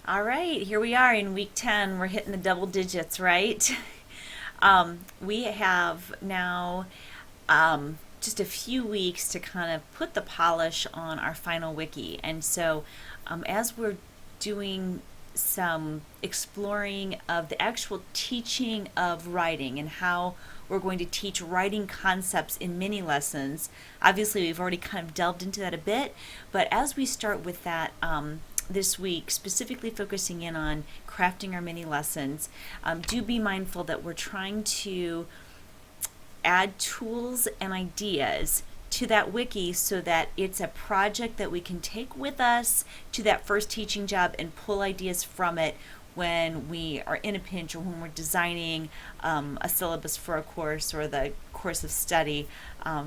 All right, here we are in week 10. We're hitting the double digits, right? We have now just a few weeks to kind of put the polish on our final wiki. And so, as we're doing some exploring of the actual teaching of writing and how we're going to teach writing concepts in mini lessons, obviously, we've already kind of delved into that a bit. But as we start with that, this week, specifically focusing in on crafting our mini lessons, do be mindful that we're trying to add tools and ideas to that wiki so that it's a project that we can take with us to that first teaching job and pull ideas from it when we are in a pinch or when we're designing a syllabus for a course or the course of study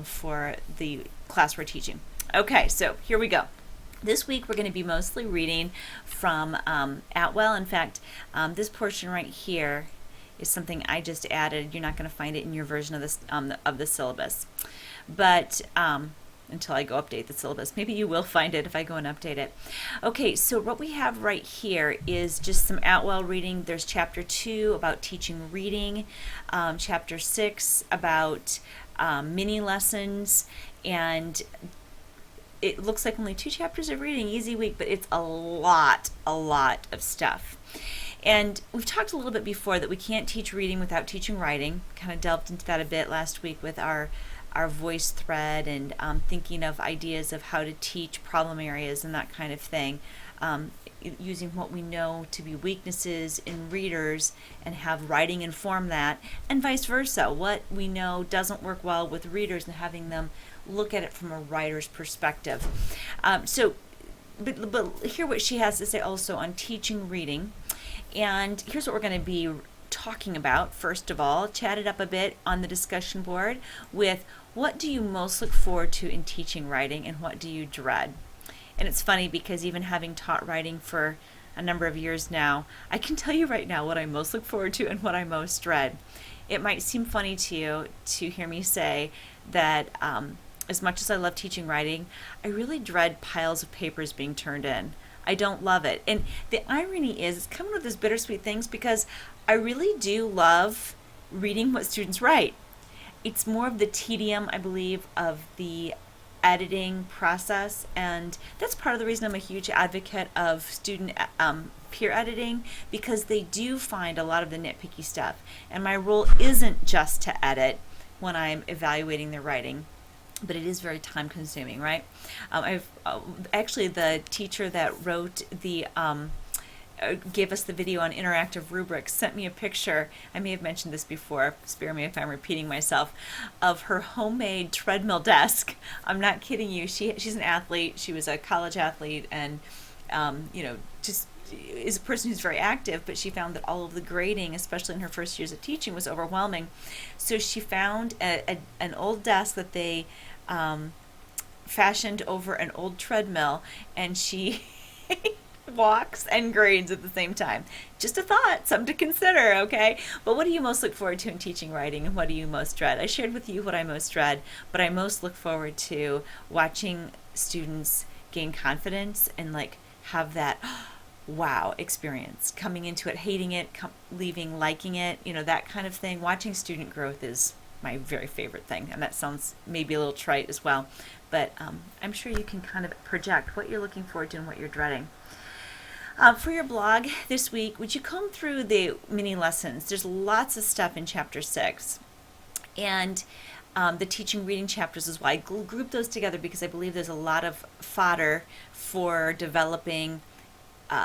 for the class we're teaching. Okay, so here we go. This week we're going to be mostly reading from Atwell. In fact, this portion right here is something I just added. You're not going to find it in your version of this of the syllabus, but until I go update the syllabus, maybe you will find it if I go and update it. Okay, so what we have right here is just some Atwell reading. There's chapter 2 about teaching reading, chapter 6 about mini lessons, and it looks like only 2 chapters of reading, easy week, but it's a lot of stuff. And we've talked a little bit before that we can't teach reading without teaching writing. Kind of delved into that a bit last week with our voice thread and thinking of ideas of how to teach problem areas and that kind of thing, using what we know to be weaknesses in readers and have writing inform that, and vice versa. What we know doesn't work well with readers and having them look at it from a writer's perspective. But hear what she has to say also on teaching reading. And here's what we're going to be talking about. First of all, chat it up a bit on the discussion board with what do you most look forward to in teaching writing and what do you dread? And it's funny because even having taught writing for a number of years now, I can tell you right now what I most look forward to and what I most dread. It might seem funny to you to hear me say that as much as I love teaching writing, I really dread piles of papers being turned in. I don't love it. And the irony is, it's coming with these bittersweet things because I really do love reading what students write. It's more of the tedium, I believe, of the editing process, and that's part of the reason I'm a huge advocate of student peer editing, because they do find a lot of the nitpicky stuff. And my role isn't just to edit when I'm evaluating their writing, but it is very time consuming, right? I've actually, the teacher that wrote the gave us the video on interactive rubrics sent me a picture. I may have mentioned this before, spare me if I'm repeating myself, of her homemade treadmill desk. I'm not kidding you. She's an athlete. She was a college athlete, and just is a person who's very active, but she found that all of the grading, especially in her first years of teaching, was overwhelming. So she found an old desk that they fashioned over an old treadmill, and she walks and grades at the same time. Just a thought, something to consider, okay? But what do you most look forward to in teaching writing, and what do you most dread? I shared with you what I most dread, but I most look forward to watching students gain confidence and have that wow experience, coming into it, hating it, leaving, liking it, that kind of thing. Watching student growth is my very favorite thing, and that sounds maybe a little trite as well, but I'm sure you can kind of project what you're looking forward to and what you're dreading. For your blog this week, would you comb through the mini lessons? There's lots of stuff in chapter 6, and the teaching reading chapters as well. I group those together because I believe there's a lot of fodder for developing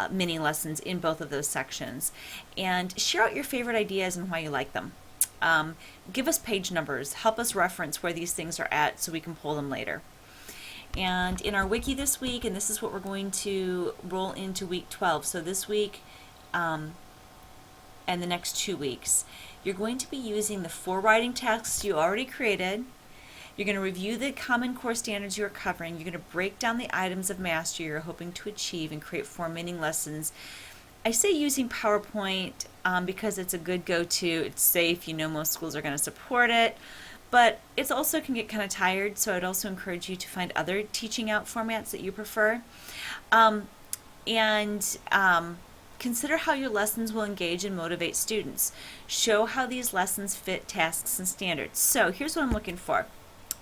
mini lessons in both of those sections. And share out your favorite ideas and why you like them. Give us page numbers. Help us reference where these things are at so we can pull them later. And in our wiki this week, and this is what we're going to roll into week 12. So this week and the next 2 weeks, you're going to be using the 4 writing tasks you already created. You're going to review the Common Core standards you're covering. You're going to break down the items of mastery you're hoping to achieve and create 4 mini lessons. I say using PowerPoint because it's a good go-to. It's safe. Most schools are going to support it. But it also can get kind of tired, so I'd also encourage you to find other teaching out formats that you prefer. Consider how your lessons will engage and motivate students. Show how these lessons fit tasks and standards. So here's what I'm looking for.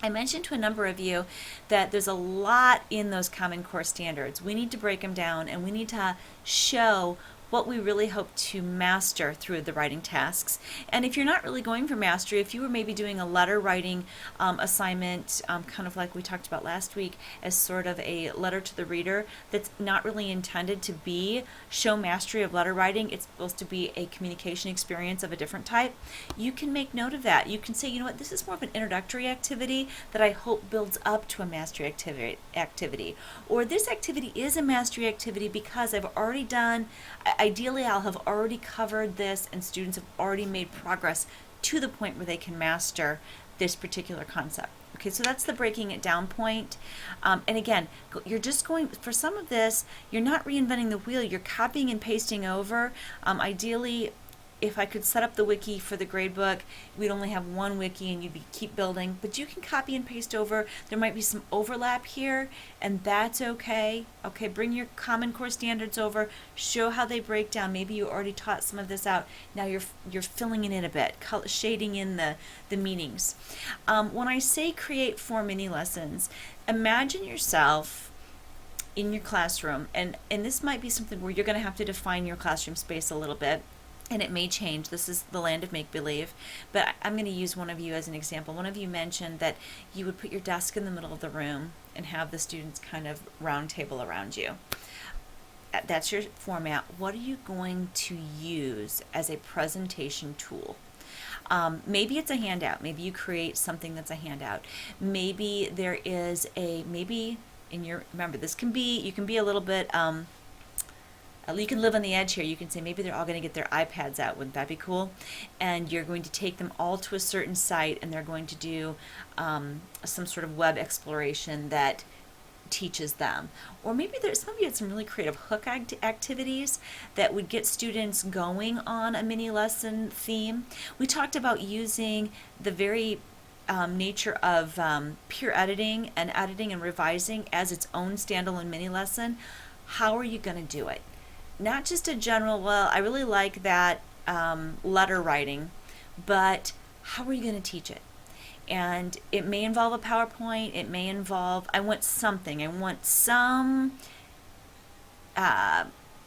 I mentioned to a number of you that there's a lot in those Common Core standards. We need to break them down, and we need to show what we really hope to master through the writing tasks. And if you're not really going for mastery, if you were maybe doing a letter writing assignment, kind of like we talked about last week, as sort of a letter to the reader that's not really intended to be show mastery of letter writing, it's supposed to be a communication experience of a different type, you can make note of that. You can say, you know what, this is more of an introductory activity that I hope builds up to a mastery activity. Or this activity is a mastery activity because I've already done, ideally I'll have already covered this and students have already made progress to the point where they can master this particular concept. Okay, so that's the breaking it down point. And again, you're just going, for some of this, you're not reinventing the wheel, you're copying and pasting over. Ideally, if I could set up the wiki for the gradebook, we'd only have one wiki and you'd keep building, but you can copy and paste over. There might be some overlap here, and that's okay. Okay, bring your Common Core standards over, show how they break down. Maybe you already taught some of this out. Now you're filling it in a bit, shading in the meanings. When I say create 4 mini lessons, imagine yourself in your classroom, and this might be something where you're going to have to define your classroom space a little bit. And it may change. This is the land of make-believe. But I'm going to use one of you as an example. One of you mentioned that you would put your desk in the middle of the room and have the students kind of round table around you. That's your format. What are you going to use as a presentation tool? Maybe it's a handout. Maybe you create something that's a handout. Maybe there is maybe in your, remember, this can be, you can be a little bit, you can live on the edge here. You can say maybe they're all going to get their iPads out. Wouldn't that be cool? And you're going to take them all to a certain site, and they're going to do some sort of web exploration that teaches them. Or maybe some of you had some really creative hook activities that would get students going on a mini lesson theme. We talked about using the very nature of peer editing and revising as its own standalone mini lesson. How are you going to do it? Not just a general, well, I really like that letter writing, but how are you going to teach it? And it may involve a PowerPoint, it may involve, I want some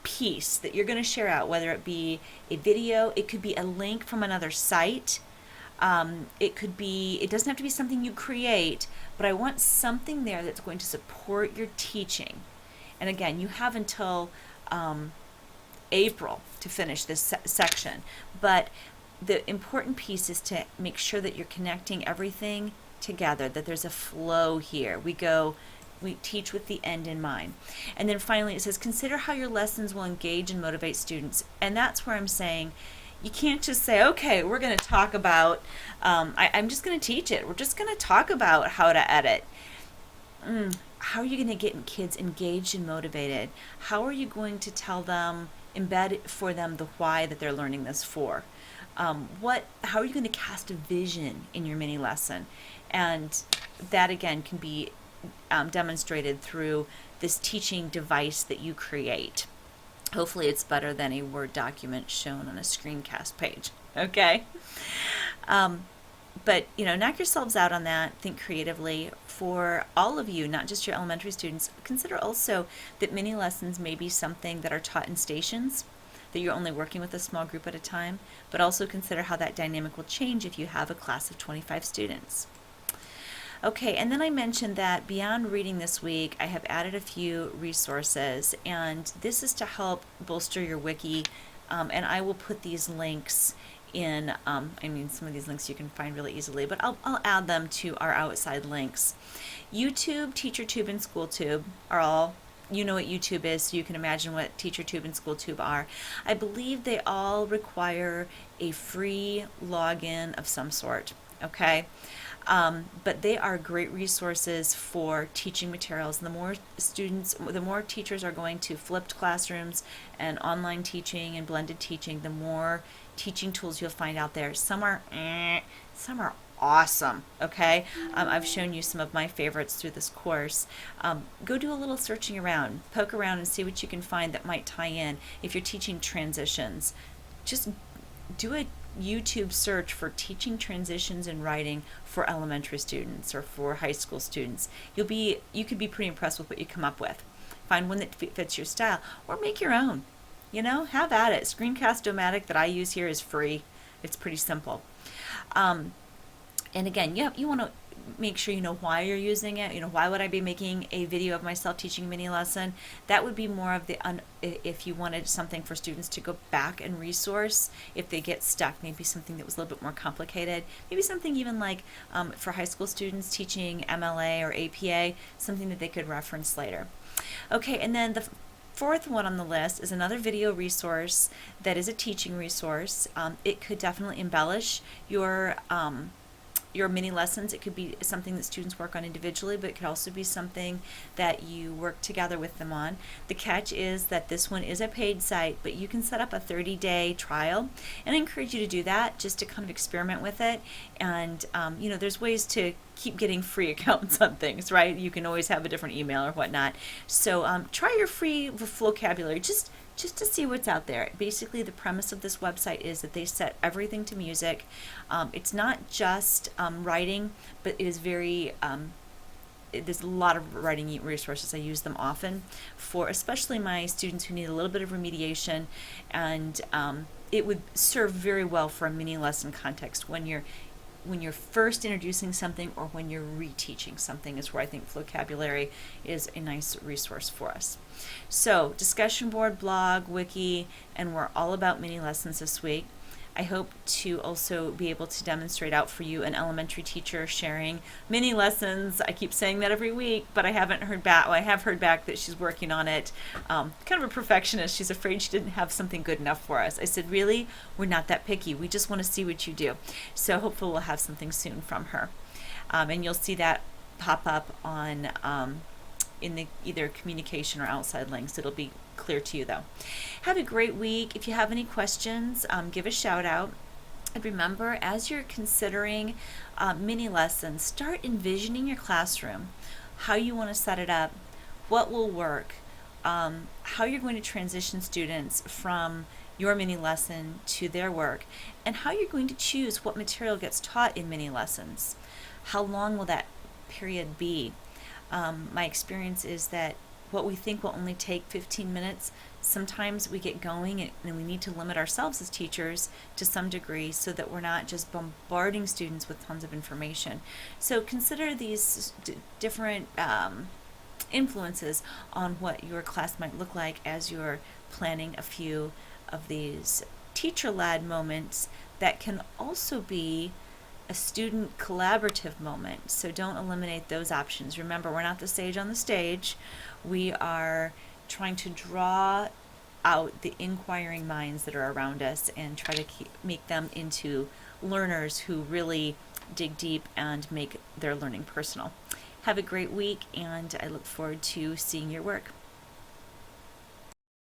piece that you're going to share out, whether it be a video, it could be a link from another site, it could be, it doesn't have to be something you create, but I want something there that's going to support your teaching. And again, you have until April to finish this section, but the important piece is to make sure that you're connecting everything together, that there's a flow here. We teach with the end in mind. And then finally it says, consider how your lessons will engage and motivate students. And that's where I'm saying, you can't just say, okay, we're going to talk about, I'm just going to teach it. We're just going to talk about how to edit. How are you going to get kids engaged and motivated? How are you going to tell them, embed for them the why that they're learning this for? How are you going to cast a vision in your mini lesson? And that again can be demonstrated through this teaching device that you create. Hopefully it's better than a Word document shown on a screencast page. Okay? But, knock yourselves out on that. Think creatively. For all of you, not just your elementary students, consider also that mini lessons may be something that are taught in stations, that you're only working with a small group at a time, but also consider how that dynamic will change if you have a class of 25 students. Okay, and then I mentioned that beyond reading this week, I have added a few resources, and this is to help bolster your wiki, and I will put these links in, some of these links you can find really easily, but I'll add them to our outside links. YouTube, TeacherTube, and SchoolTube are all, you know what YouTube is, so you can imagine what TeacherTube and SchoolTube are. I believe they all require a free login of some sort, okay? But they are great resources for teaching materials. The more teachers are going to flipped classrooms and online teaching and blended teaching, the more teaching tools you'll find out there. Some are awesome. Okay, I've shown you some of my favorites through this course. Go do a little searching around, poke around, and see what you can find that might tie in. If you're teaching transitions, just do a YouTube search for teaching transitions in writing for elementary students or for high school students. You could be pretty impressed with what you come up with. Find one that fits your style, or make your own. Have at it. Screencast-O-Matic that I use here is free. It's pretty simple. Um, and again, you want to make sure you know why you're using it. Why would I be making a video of myself teaching a mini lesson? That would be more of if you wanted something for students to go back and resource if they get stuck, maybe something that was a little bit more complicated, maybe something even like for high school students teaching MLA or APA, something that they could reference later. Okay, and then the fourth one on the list is another video resource that is a teaching resource. It could definitely embellish your mini lessons. It could be something that students work on individually, but it could also be something that you work together with them on. The catch is that this one is a paid site, but you can set up a 30-day trial, and I encourage you to do that just to kind of experiment with it. And there's ways to keep getting free accounts on things, right? You can always have a different email or whatnot. So try your free vocabulary just to see what's out there. Basically, the premise of this website is that they set everything to music. It's not just writing, but it is there's a lot of writing resources. I use them often for especially my students who need a little bit of remediation, and it would serve very well for a mini lesson context when you're first introducing something or when you're reteaching something is where I think vocabulary is a nice resource for us. So discussion board, blog, wiki, and we're all about mini lessons this week. I hope to also be able to demonstrate out for you an elementary teacher sharing mini lessons. I keep saying that every week, but I haven't heard back. Well, I have heard back that she's working on it. Kind of a perfectionist. She's afraid she didn't have something good enough for us. I said, really? We're not that picky. We just want to see what you do. So hopefully we'll have something soon from her. And you'll see that pop up on in the either communication or outside links. It'll be clear to you though. Have a great week. If you have any questions, give a shout out. And remember, as you're considering mini lessons, start envisioning your classroom, how you want to set it up, what will work, how you're going to transition students from your mini lesson to their work, and how you're going to choose what material gets taught in mini lessons. How long will that period be? My experience is that what we think will only take 15 minutes, sometimes we get going and we need to limit ourselves as teachers to some degree so that we're not just bombarding students with tons of information. So consider these different influences on what your class might look like as you're planning a few of these teacher-led moments that can also be a student collaborative moment. So don't eliminate those options. Remember, we're not the sage on the stage. We are trying to draw out the inquiring minds that are around us and try to make them into learners who really dig deep and make their learning personal. Have a great week, and I look forward to seeing your work.